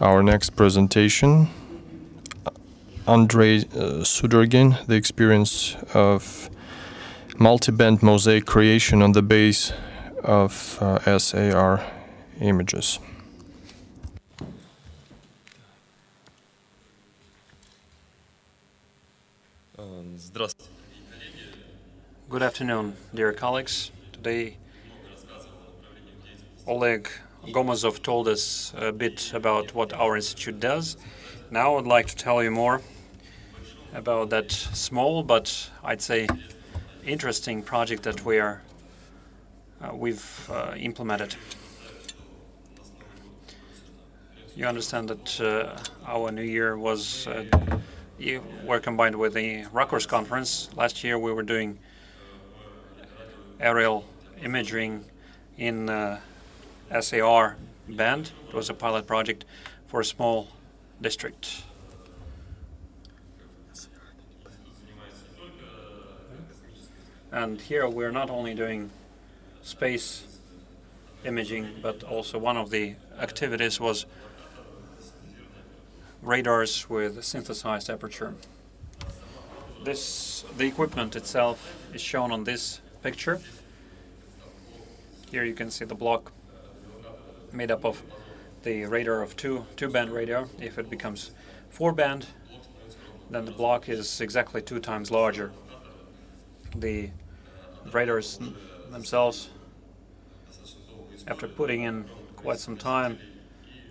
Our next presentation, Andrey Sudorgin, the experience of multiband mosaic creation on the base of SAR images. Good afternoon, dear colleagues. Today, Oleg Gomezov told us a bit about what our institute does. Now I'd like to tell you more about that small but I'd say interesting project that we've implemented. You understand that our new year were combined with the Rakurs conference. Last year we were doing aerial imaging in SAR band. It was a pilot project for a small district. And here we're not only doing space imaging, but also one of the activities was radars with synthesized aperture. The equipment itself is shown on this picture. Here you can see the block made up of the radar of two-band radar. If it becomes 4-band, then the block is exactly 2 times larger. The radars themselves, after putting in quite some time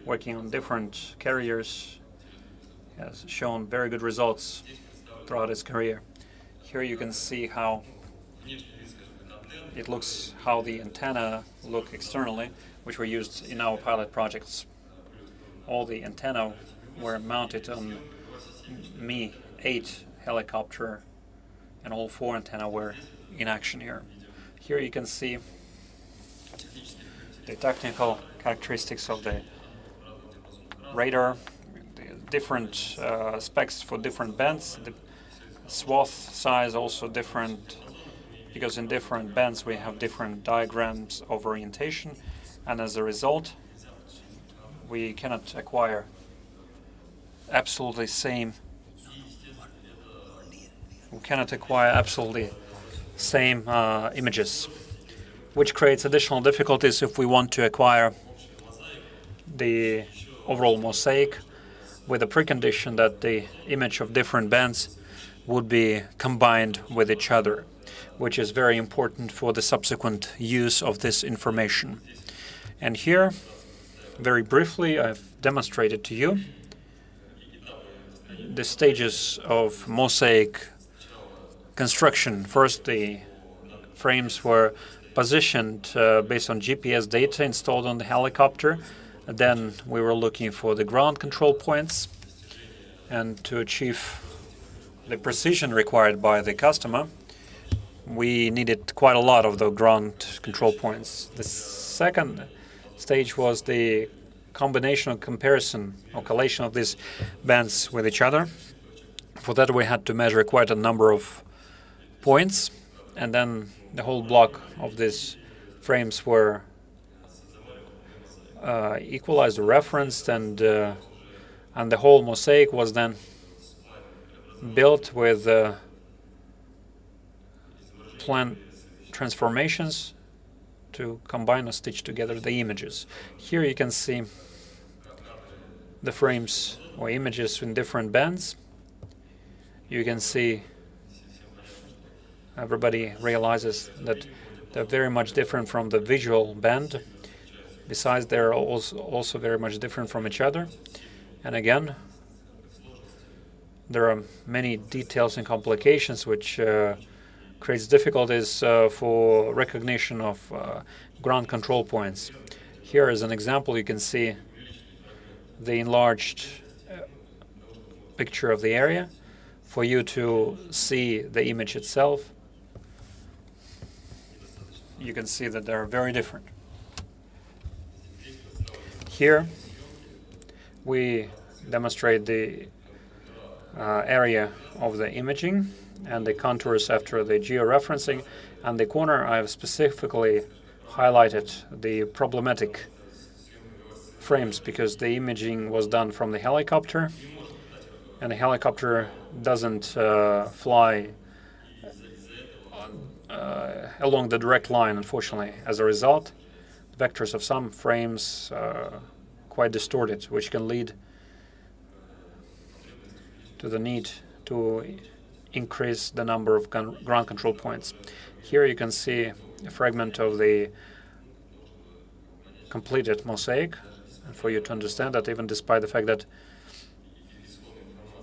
working on different carriers, has shown very good results throughout its career. Here you can see how it looks, how the antenna look externally, which were used in our pilot projects. All the antenna were mounted on Mi-8 helicopter, and all 4 antenna were in action here. Here you can see the technical characteristics of the radar, the different specs for different bands. The swath size also different, because in different bands we have different diagrams of orientation, and as a result we cannot acquire absolutely same images, which creates additional difficulties if we want to acquire the overall mosaic, with the precondition that the image of different bands would be combined with each other, which is very important for the subsequent use of this information. And here, very briefly, I've demonstrated to you the stages of mosaic construction. First, the frames were positioned based on GPS data installed on the helicopter. Then we were looking for the ground control points, and to achieve the precision required by the customer, we needed quite a lot of the ground control points. The second stage was the combination or comparison or collation of these bands with each other. For that we had to measure quite a number of points, and then the whole block of these frames were equalized or referenced, and the whole mosaic was then built with planned transformations to combine or stitch together the images. Here you can see the frames or images in different bands. You can see everybody realizes that they're very much different from the visual band. Besides, they're also very much different from each other. And again, there are many details and complications which creates difficulties for recognition of ground control points. Here as an example, you can see the enlarged picture of the area. For you to see the image itself, you can see that they're very different. Here we demonstrate the area of the imaging and the contours after the georeferencing, and the corner I have specifically highlighted the problematic frames because the imaging was done from the helicopter, and the helicopter doesn't fly along the direct line, unfortunately. As a result, the vectors of some frames are quite distorted, which can lead to the need to increase the number of ground control points. Here you can see a fragment of the completed mosaic, and for you to understand that even despite the fact that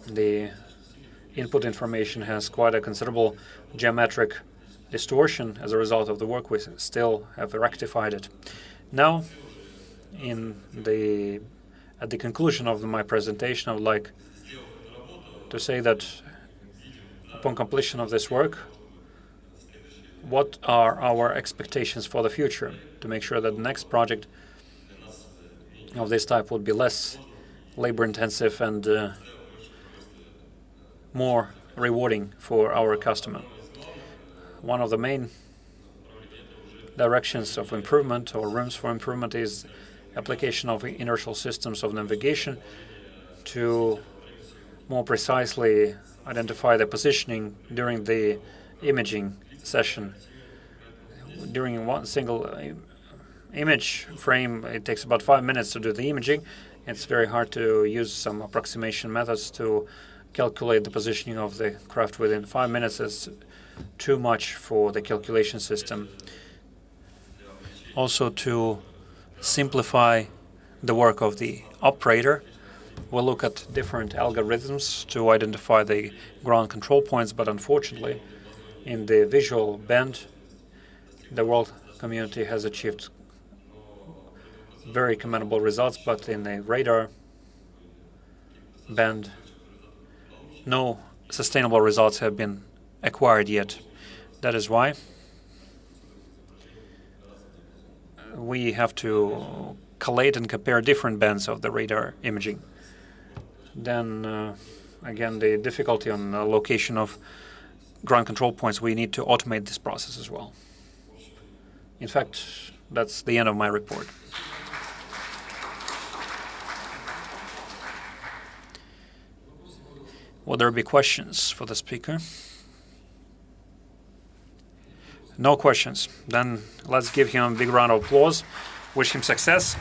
the input information has quite a considerable geometric distortion as a result of the work, we still have rectified it. Now, at the conclusion of my presentation, I would like to say that upon completion of this work, what are our expectations for the future to make sure that the next project of this type would be less labor-intensive and more rewarding for our customer. One of the main directions of improvement or rooms for improvement is application of inertial systems of navigation to more precisely identify the positioning during the imaging session. During one single image frame, it takes about 5 minutes to do the imaging. It's very hard to use some approximation methods to calculate the positioning of the craft within 5 minutes. Is too much for the calculation system. Also, to simplify the work of the operator, we'll look at different algorithms to identify the ground control points, but unfortunately, in the visual band, the world community has achieved very commendable results, but in the radar band, no sustainable results have been acquired yet. That is why we have to collate and compare different bands of the radar imaging. Then, again, the difficulty on the location of ground control points, we need to automate this process as well. In fact, that's the end of my report. Will there be questions for the speaker? No questions. Then let's give him a big round of applause. Wish him success.